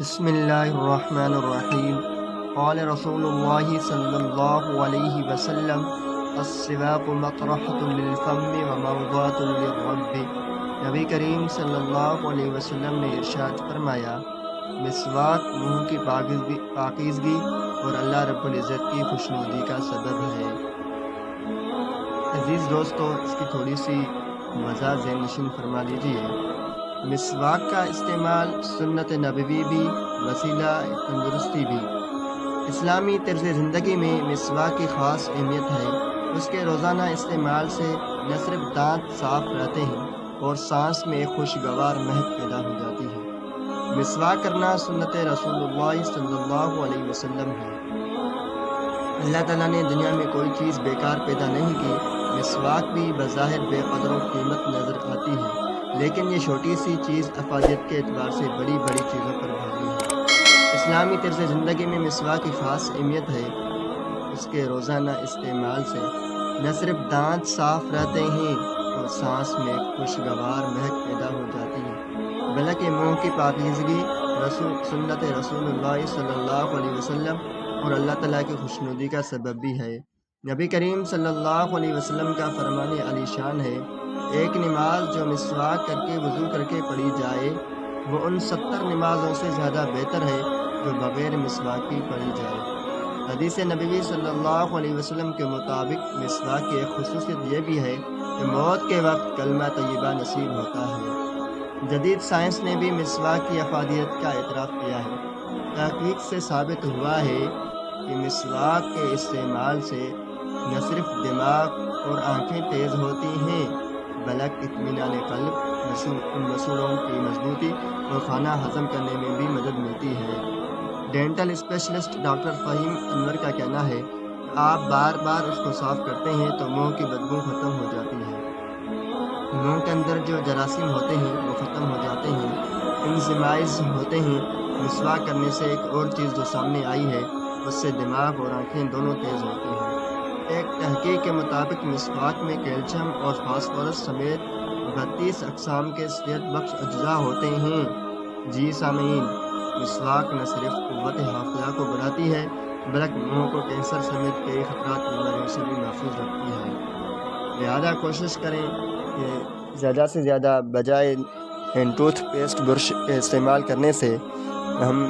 بسم اللہ الرحمن الرحیم۔ قال رسول اللہ صلی اللہ علیہ وسلم السواک مطرحۃ للفم وموضوعۃ للرب۔ نبی کریم صلی اللہ علیہ وسلم نے ارشاد فرمایا، مسواک منہ کی پاکیزگی اور اللہ رب العزت کی خوشنودی کا سبب ہے۔ عزیز دوستو، اس کی تھوڑی سی وضاح ذہن نشین فرما لیجیے۔ مسواک کا استعمال سنت نبوی بھی، وسیلہ تندرستی بھی۔ اسلامی طرز زندگی میں مسواک کی خاص اہمیت ہے۔ اس کے روزانہ استعمال سے نہ صرف دانت صاف رہتے ہیں اور سانس میں خوشگوار مہک پیدا ہو جاتی ہے۔ مسواک کرنا سنت رسول اللہ صلی اللہ علیہ وسلم ہے۔ اللہ تعالیٰ نے دنیا میں کوئی چیز بیکار پیدا نہیں کی۔ مسواک بھی بظاہر بے قدر و قیمت نظر آتی ہے، لیکن یہ چھوٹی سی چیز افادیت کے اعتبار سے بڑی بڑی چیزوں پر بھاری ہے۔ اسلامی طرز زندگی میں مسواک کی خاص اہمیت ہے۔ اس کے روزانہ استعمال سے نہ صرف دانت صاف رہتے ہیں اور سانس میں خوشگوار مہک پیدا ہو جاتی ہے، بلکہ منہ کی پاکیزگی سنت رسول اللہ صلی اللہ علیہ وسلم اور اللہ تعالیٰ کی خوشنودی کا سبب بھی ہے۔ نبی کریم صلی اللہ علیہ وسلم کا فرمان علی شان ہے، ایک نماز جو مسواک کر کے وضو کر کے پڑھی جائے وہ ان 70 نمازوں سے زیادہ بہتر ہے جو بغیر مسواک کی پڑھی جائے۔ حدیث نبوی صلی اللہ علیہ وسلم کے مطابق مسواک کی ایک خصوصیت یہ بھی ہے کہ موت کے وقت کلمہ طیبہ نصیب ہوتا ہے۔ جدید سائنس نے بھی مسواک کی افادیت کا اعتراف کیا ہے۔ تحقیق سے ثابت ہوا ہے کہ مسواک کے استعمال سے نہ صرف دماغ اور آنکھیں تیز ہوتی ہیں بلکہ اطمینان قلب، مسوڑوں کی مضبوطی اور کھانا ہضم کرنے میں بھی مدد ملتی ہے۔ ڈینٹل اسپیشلسٹ ڈاکٹر فہیم انور کا کہنا ہے کہ آپ بار بار اس کو صاف کرتے ہیں تو منہ کی بدبو ختم ہو جاتی ہے۔ منہ کے اندر جو جراثیم ہوتے ہیں وہ ختم ہو جاتے ہیں، انزیمائز ہوتے ہیں۔ مسواک کرنے سے ایک اور چیز جو سامنے آئی ہے، اس سے دماغ اور آنکھیں دونوں تیز ہوتی ہیں۔ ایک تحقیق کے مطابق مسواک میں کیلشیم اور فاسفورس سمیت 32 اقسام کے صحت بخش اجزاء ہوتے ہیں۔ جی سامعین، مسواک نہ صرف قوت حافظہ کو بڑھاتی ہے بلکہ منہ کو کینسر سمیت کئی خطرات بیماریوں سے بھی محفوظ رکھتی ہے۔ لہذا کوشش کریں کہ زیادہ سے زیادہ بجائے ٹوتھ پیسٹ برش کے استعمال کرنے سے ہم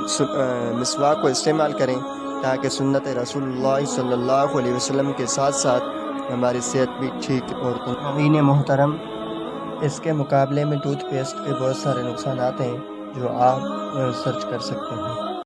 مسواک کو استعمال کریں تاکہ سنت رسول اللہ صلی اللہ علیہ وسلم کے ساتھ ساتھ ہماری صحت بھی ٹھیک اور تندرست۔ محترم، اس کے مقابلے میں ٹوتھ پیسٹ کے بہت سارے نقصانات ہیں جو آپ سرچ کر سکتے ہیں۔